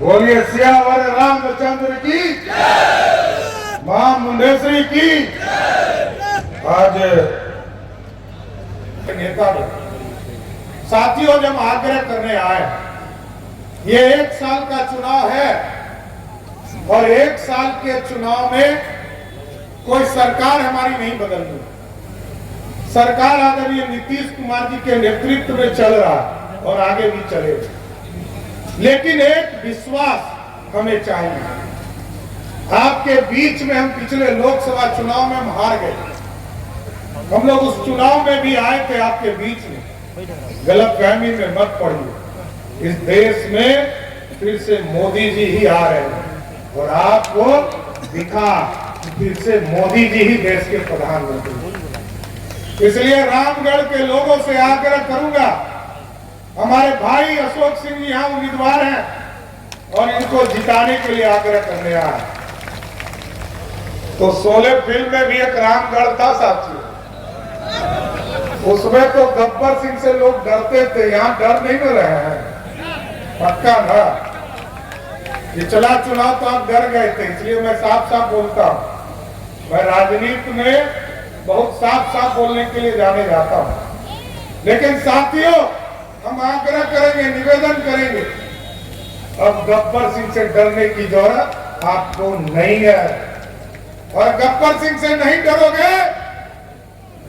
बोलिए सियावर रामचंद्र की, मां मुंडेश्वरी की। आज नेता साथियों जब आग्रह करने आए, ये 1 साल का चुनाव है और 1 साल के चुनाव में कोई सरकार हमारी नहीं बदलनी। सरकार आदरणीय नीतीश कुमार जी के नेतृत्व में चल रहा है और आगे भी चलेगा, लेकिन एक विश्वास हमें चाहिए। आपके बीच में हम पिछले लोकसभा चुनाव में हम हार गए, हम लोग उस चुनाव में भी आए थे आपके बीच में। गलतफहमी में मत पड़िए, इस देश में फिर से मोदी जी ही आ रहे हैं और आपको दिखा फिर से मोदी जी ही देश के प्रधानमंत्री। इसलिए रामगढ़ के लोगों से आग्रह करूंगा, हमारे भाई अशोक सिंह जी यहाँ उम्मीदवार हैं और इनको जिताने के लिए आग्रह करने आए। तो 16 फिल्म में भी एक रामगढ़ था साथियों, उसमें तो गब्बर सिंह से लोग डरते थे, यहाँ डर नहीं मिल रहे हैं। पक्का था, पिछला चुनाव तो आप डर गए थे, इसलिए मैं साफ साफ बोलता हूँ। मैं राजनीति में बहुत साफ साफ बोलने के लिए जाने जाता हूँ, लेकिन साथियों हम आग्रह करेंगे, निवेदन करेंगे, अब गब्बर सिंह से डरने की जरूरत आपको नहीं है। और गब्बर सिंह से नहीं डरोगे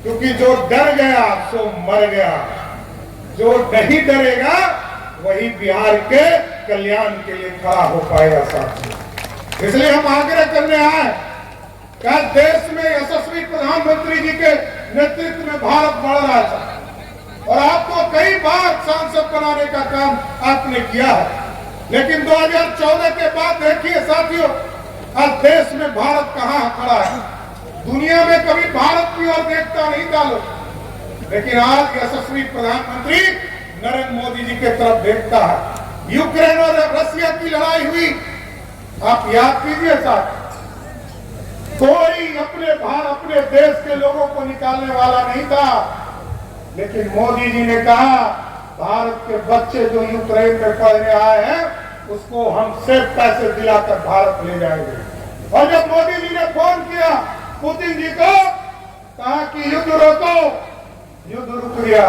क्योंकि जो डर गया सो मर गया, जो नहीं डरेगा वही बिहार के कल्याण के लिए खड़ा हो पाएगा साथियों। इसलिए हम आग्रह करने आए कि देश में यशस्वी प्रधानमंत्री जी के नेतृत्व में भारत बढ़ रहा है और आपको कई बार सांसद बनाने का काम आपने किया है, लेकिन 2014 के बाद देखिए साथियों, आज देश में भारत कहां खड़ा है। दुनिया में कभी भारत की ओर देखता नहीं था लोग, लेकिन आज यशस्वी प्रधानमंत्री नरेंद्र मोदी जी के तरफ देखता है। यूक्रेन और रशिया की लड़ाई हुई, आप याद कीजिए साथ, कोई अपने देश के लोगों को निकालने वाला नहीं था, लेकिन मोदी जी ने कहा भारत के बच्चे जो यूक्रेन में पढ़ने आए हैं उसको हम सिर्फ पैसे दिलाकर भारत ले जाएंगे। और जब मोदी जी ने फोन किया पुतिन जी को, कहा कि युद्ध रोको, युद्ध रुक गया।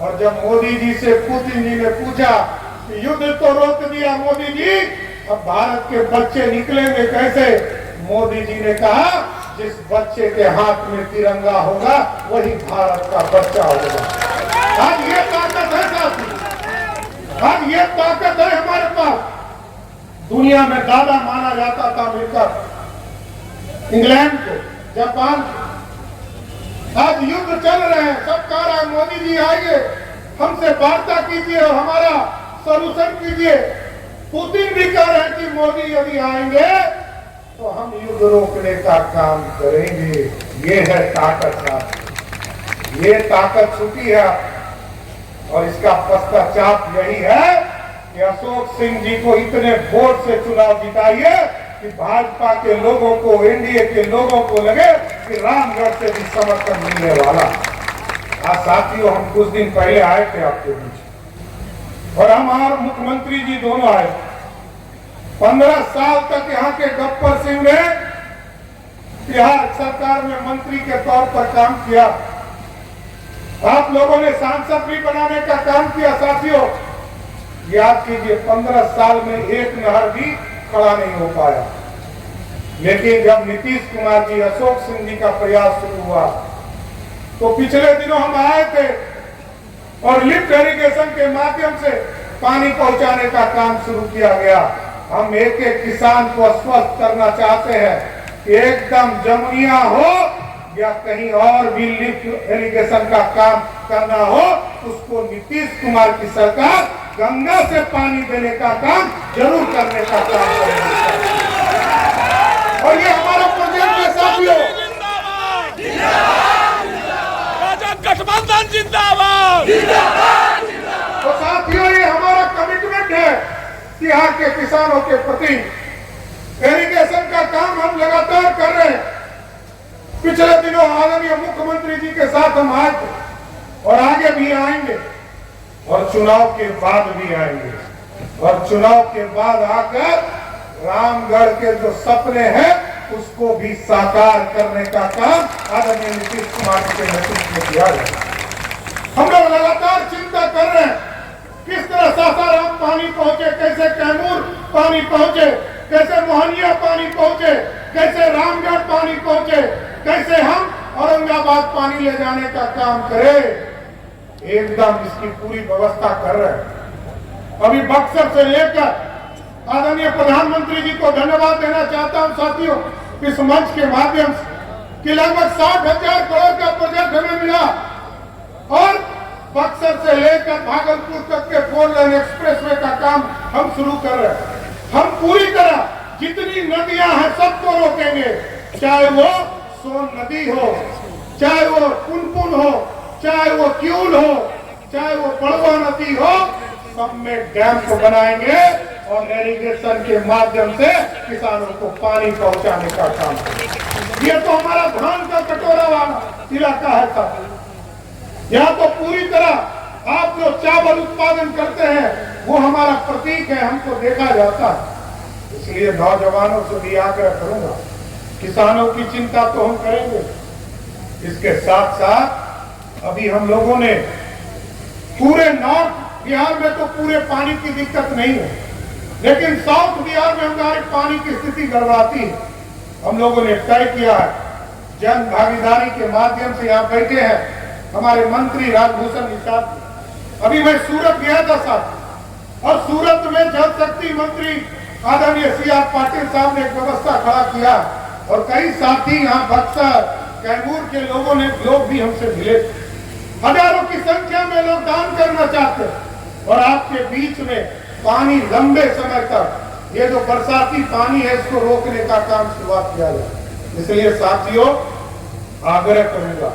और जब मोदी जी से पुतिन जी ने पूछा कि युद्ध तो रोक दिया मोदी जी, अब भारत के बच्चे निकलेंगे कैसे? मोदी जी ने कहा जिस बच्चे के हाथ में तिरंगा होगा वही भारत का बच्चा होगा। आज ये ताकत है साथी, आज ये ताकत है हमारे पास। दुनिया में दादा माना जाता था अमेरिका, इंग्लैंड को, जापान को। आज युद्ध चल रहे हैं, सब कह रहा है मोदी जी आइए, हमसे वार्ता कीजिए और हमारा सॉल्यूशन कीजिए। पुतिन भी कह रहे हैं कि मोदी यदि आएंगे तो हम युद्ध रोकने का काम करेंगे। ये है ताकत साथ, ये ताकत छुपी है और इसका पश्चाताप यही है कि अशोक सिंह जी को इतने वोट से चुनाव जिताइए कि भाजपा के लोगों को, एनडीए के लोगों को लगे कि रामगढ़ से भी समर्थन मिलने वाला। आज साथियों हम कुछ दिन पहले आए थे आपके बीच और हमारे मुख्यमंत्री जी दोनों आए। 15 साल तक यहाँ के गब्बर सिंह ने बिहार सरकार में मंत्री के तौर पर काम किया, आप लोगों ने सांसद भी बनाने का काम किया। साथियों याद कीजिए 15 साल में एक नहर भी खड़ा नहीं हो पाया, लेकिन जब नीतीश कुमार जी, अशोक सिंह जी का प्रयास शुरू हुआ तो पिछले दिनों हम आए थे और लिफ्ट इरिगेशन के माध्यम से पानी पहुंचाने का काम शुरू किया गया। हम एक एक किसान को आश्वस्त करना चाहते हैं कि एकदम जमुनिया हो या कहीं और भी लिफ्ट इरिगेशन का काम करना हो, उसको नीतीश कुमार की सरकार गंगा से पानी देने का काम जरूर करने का काम करेगी। और ये हमारा प्रोजेक्ट है साथियों, गठबंधन जिंदाबाद। तो साथियों ये हमारा कमिटमेंट है कि यहाँ के किसानों के प्रति। इरिगेशन का काम हम लगातार कर रहे हैं। पिछले दिनों आदरणीय मुख्यमंत्री जी के साथ हम आए थे और आगे भी आएंगे और चुनाव के बाद भी आएंगे। और चुनाव के बाद आकर रामगढ़ के जो सपने हैं उसको भी साकार करने का काम आदरणीय नीतीश कुमार के नेतृत्व में किया जाएगा। हम लोग लगातार चिंता कर रहे हैं किस तरह सासाराम पानी पहुंचे, कैसे कैमूर पानी पहुंचे, कैसे मोहनिया पानी पहुंचे, कैसे रामगढ़ पानी पहुंचे, कैसे हम औरंगाबाद पानी ले जाने का काम करें। एकदम इसकी पूरी व्यवस्था कर रहे हैं। अभी बक्सर से लेकर आदरणीय प्रधानमंत्री जी को धन्यवाद देना चाहता हूं साथियों इस मंच के माध्यम से कि लगभग 60,000 करोड़ का प्रोजेक्ट हमें मिला और बक्सर से लेकर भागलपुर तक के 4 लेन एक्सप्रेसवे का काम हम शुरू कर रहे हैं। हम पूरी तरह जितनी नदियां हैं सबको रोकेंगे, चाहे वो सोन नदी हो, चाहे वो पुनपुन हो, चाहे वो क्यूल हो, चाहे वो बड़वा नदी हो, सब में डैम को बनाएंगे और इरिगेशन के माध्यम से किसानों को पानी पहुंचाने का काम करेंगे। ये तो हमारा धान का कटोरा वाला इलाका है साहब। यहाँ तो पूरी तरह आप जो चावल उत्पादन करते हैं वो हमारा प्रतीक है, हमको देखा जाता है। इसलिए नौजवानों से भी आग्रह करूंगा, किसानों की चिंता तो हम करेंगे, इसके साथ साथ अभी हम लोगों ने पूरे नॉर्थ बिहार में तो पूरे पानी की दिक्कत नहीं है, लेकिन साउथ बिहार में हमारे पानी की स्थिति गड़बड़ाती है। हम लोगों ने तय किया है, जन भागीदारी के माध्यम से यहाँ बैठे हैं हमारे मंत्री राजभूषण निषाद। अभी मैं सूरत गया था साहब, और सूरत में जल शक्ति मंत्री आदरणीय CR पाटिल साहब ने एक व्यवस्था खड़ा किया और कई साथी यहाँ बक्सर कैमूर के लोग भी हमसे मिले। हजारों की संख्या में लोग दान करना चाहते हैं और आपके बीच में पानी लंबे समय तक ये जो बरसाती पानी है इसको रोकने का काम शुरुआत किया जाए। इसलिए साथियों आग्रह करूंगा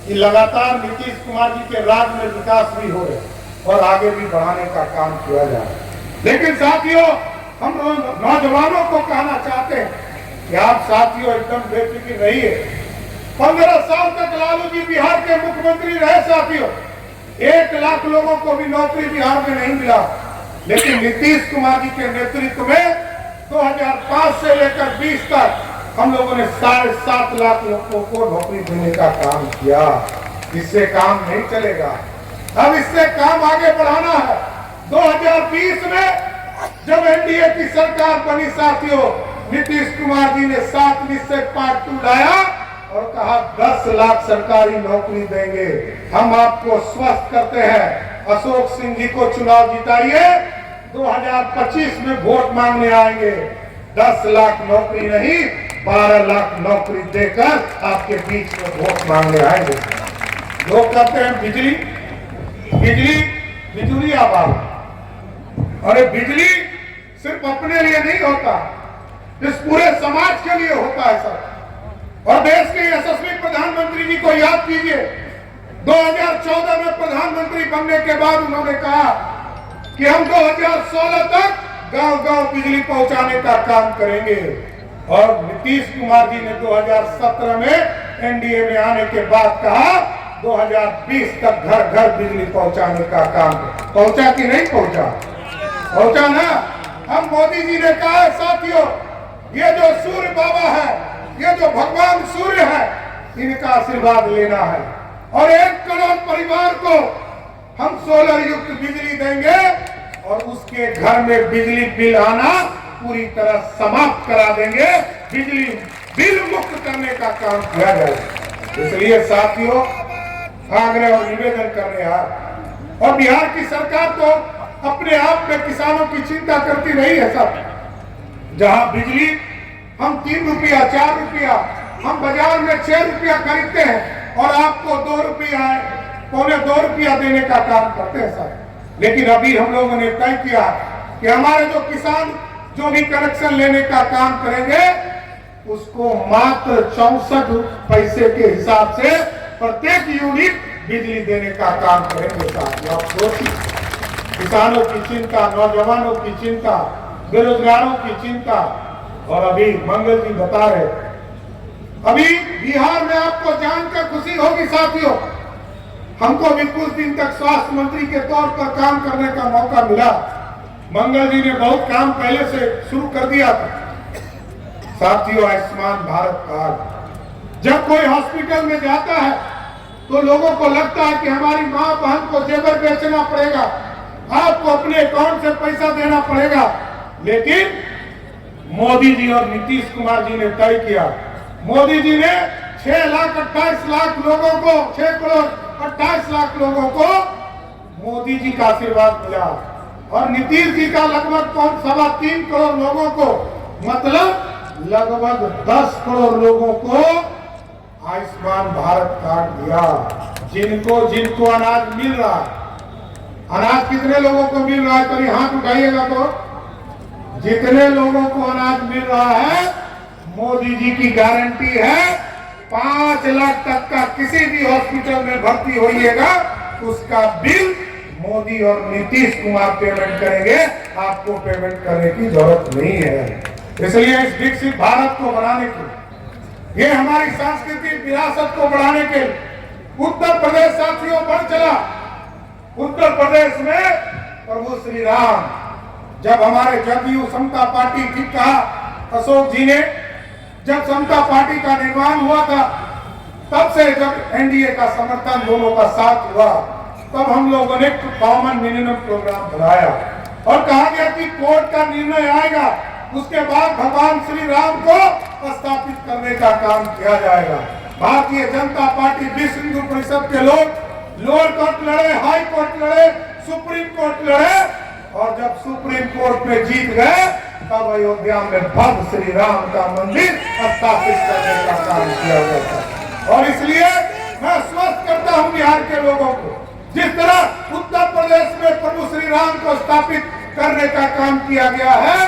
कि लगातार नीतीश कुमार जी के राज में विकास भी हो रहे और आगे भी बढ़ाने का काम किया जाए। लेकिन साथियों हम नौजवानों को कहना चाहते हैं कि आप साथियों एकदम बेफिक्र रहिए। 15 साल तक लालू जी बिहार के मुख्यमंत्री रहे साथियों, 1 लाख लोगों को भी नौकरी बिहार में नहीं मिला, लेकिन नीतीश कुमार जी के नेतृत्व में 2005 से लेकर 20 तक हम लोगों ने 7.5 लाख लोगों को नौकरी देने का काम किया। इससे काम नहीं चलेगा, अब इससे काम आगे बढ़ाना है। 2020 में जब एनडीए की सरकार बनी साथियों, नीतीश कुमार जी ने 7 निश्चय पार्ट 2 लाया और कहा 10 लाख सरकारी नौकरी देंगे। हम आपको स्वस्थ करते हैं, अशोक सिंह जी को चुनाव जिताइए, 2025 में वोट मांगने आएंगे। 10 लाख नौकरी नहीं 12 लाख नौकरी देकर आपके बीच में वोट मांगने आएंगे। लोग कहते हैं बिजली बिजली बिजली आबाद, अरे बिजली सिर्फ अपने लिए नहीं होता, इस पूरे समाज के लिए होता है सर। और देश के यशस्वी प्रधानमंत्री जी को याद कीजिए, 2014 में प्रधानमंत्री बनने के बाद उन्होंने कहा कि हम 2016 तक गांव-गांव बिजली पहुंचाने का काम करेंगे। और नीतीश कुमार जी ने 2017 में एनडीए में आने के बाद कहा 2020 तक घर घर बिजली पहुंचाने का काम। पहुंचा कि नहीं पहुंचा? पहुंचा ना। हम मोदी जी ने कहा है साथियों, ये जो सूर्य बाबा है, ये जो भगवान सूर्य है, इनका आशीर्वाद लेना है और 1 करोड़ परिवार को हम सोलर युक्त बिजली देंगे और उसके घर में बिजली बिल आना पूरी तरह समाप्त करा देंगे, बिजली बिल मुक्त करने का काम किया जाएगा। इसलिए साथियों आग्रह और निवेदन कर रहे हैं, और बिहार की सरकार तो अपने आप में किसानों की चिंता करती रही है सब। जहां बिजली हम 3 रुपया 4 रुपया हम बाजार में 6 रुपया खरीदते हैं और आपको 2 रुपया 2.25 रुपया देने का काम करते हैं सर। लेकिन अभी हम लोगों ने तय किया कि हमारे जो किसान जो भी कनेक्शन लेने का काम करेंगे उसको मात्र 64 पैसे के हिसाब से प्रत्येक यूनिट बिजली देने का काम करेंगे साथियों। आप सोचिए, किसानों की चिंता, नौजवानों की चिंता, बेरोजगारों की चिंता। और अभी मंगल जी बता रहे, अभी बिहार में आपको जानकर खुशी होगी साथियों, हमको भी कुछ दिन तक स्वास्थ्य मंत्री के तौर पर काम करने का मौका मिला मंगल जी ने बहुत काम पहले से शुरू कर दिया था। साथियों, आयुष्मान भारत कार्ड जब कोई हॉस्पिटल में जाता है तो लोगों को लगता है कि हमारी माँ बहन को जेवर बेचना पड़ेगा, आपको अपने अकाउंट से पैसा देना पड़ेगा। लेकिन मोदी जी और नीतीश कुमार जी ने तय किया। मोदी जी ने 6,28,00,000 लोगों को, 6 करोड़ 28 लाख लोगों को मोदी जी का आशीर्वाद मिला और नीतीश जी का लगभग 3.25 करोड़ लोगों को, मतलब लगभग 10 करोड़ लोगों को आयुष्मान भारत कार्ड दिया। जिनको अनाज मिल रहा है, अनाज कितने लोगों को मिल रहा है? कभी हाथ उठाइएगा तो। जितने लोगों को अनाज मिल रहा है, मोदी जी की गारंटी है 5 लाख तक का किसी भी हॉस्पिटल में भर्ती होइएगा, उसका बिल मोदी और नीतीश कुमार पेमेंट करेंगे, आपको पेमेंट करने की जरूरत नहीं है। इसलिए इस विकसित भारत को बनाने के, ये हमारी सांस्कृतिक विरासत को बढ़ाने के उत्तर प्रदेश साथियों बढ़ चला। उत्तर प्रदेश में प्रभु श्री राम, जब हमारे जदयू समता पार्टी की कहा अशोक जी ने, जब समता पार्टी का निर्माण हुआ था, तब से जब एनडीए का समर्थन दोनों का साथ हुआ, तब हम लोगों ने कॉमन मिनिमम प्रोग्राम बनाया और कहा गया कि कोर्ट का निर्णय आएगा, उसके बाद भगवान श्री राम को स्थापित करने का काम किया जाएगा। भारतीय जनता पार्टी विश्व हिंदू परिषद के लोग लोअर कोर्ट लड़े, हाई कोर्ट लड़े, सुप्रीम कोर्ट लड़े और जब सुप्रीम कोर्ट में जीत गए तब अयोध्या में भव्य श्री राम का मंदिर स्थापित करने का काम किया गया। और इसलिए मैं आश्वस्त करता हूं बिहार के लोगों को, जिस तरह उत्तर प्रदेश में प्रभु श्री राम को स्थापित करने का काम किया गया है,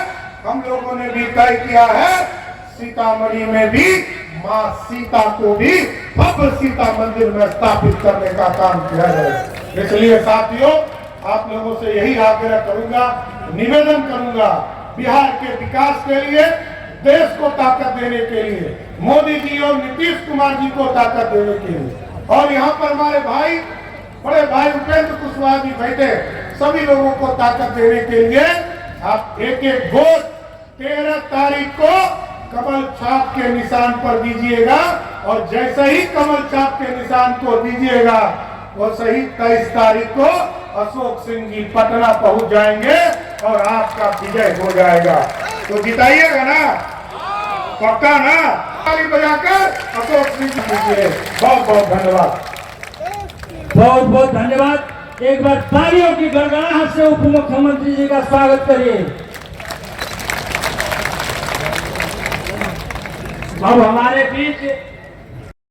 हम लोगों ने भी तय किया है सीतामढ़ी में भी माँ सीता को भी भव्य सीता मंदिर में स्थापित करने का काम किया जाए। इसलिए साथियों, आप लोगों से यही आग्रह करूंगा, निवेदन करूंगा, बिहार के विकास के लिए, देश को ताकत देने के लिए, मोदी जी और नीतीश कुमार जी को ताकत देने के लिए, और यहाँ पर हमारे भाई, बड़े भाई उपेंद्र कुशवाहा जी बैठे, सभी लोगों को ताकत देने के लिए आप एक वोट 13 तारीख को कमल छाप के निशान पर दीजिएगा और जैसे ही कमल छाप के निशान को दीजिएगा वैसे ही 23 तारीख को अशोक सिंह जी पटना पहुंच जाएंगे और आपका विजय हो जाएगा। तो जिताइएगा ना, पक्का ना? ताली बजाकर अशोक सिंह जी दीजिए। बहुत बहुत धन्यवाद। बहुत बहुत धन्यवाद। एक बार तालियों की गड़गड़ाहट से उप मुख्यमंत्री जी का स्वागत करिए। अब हमारे बीच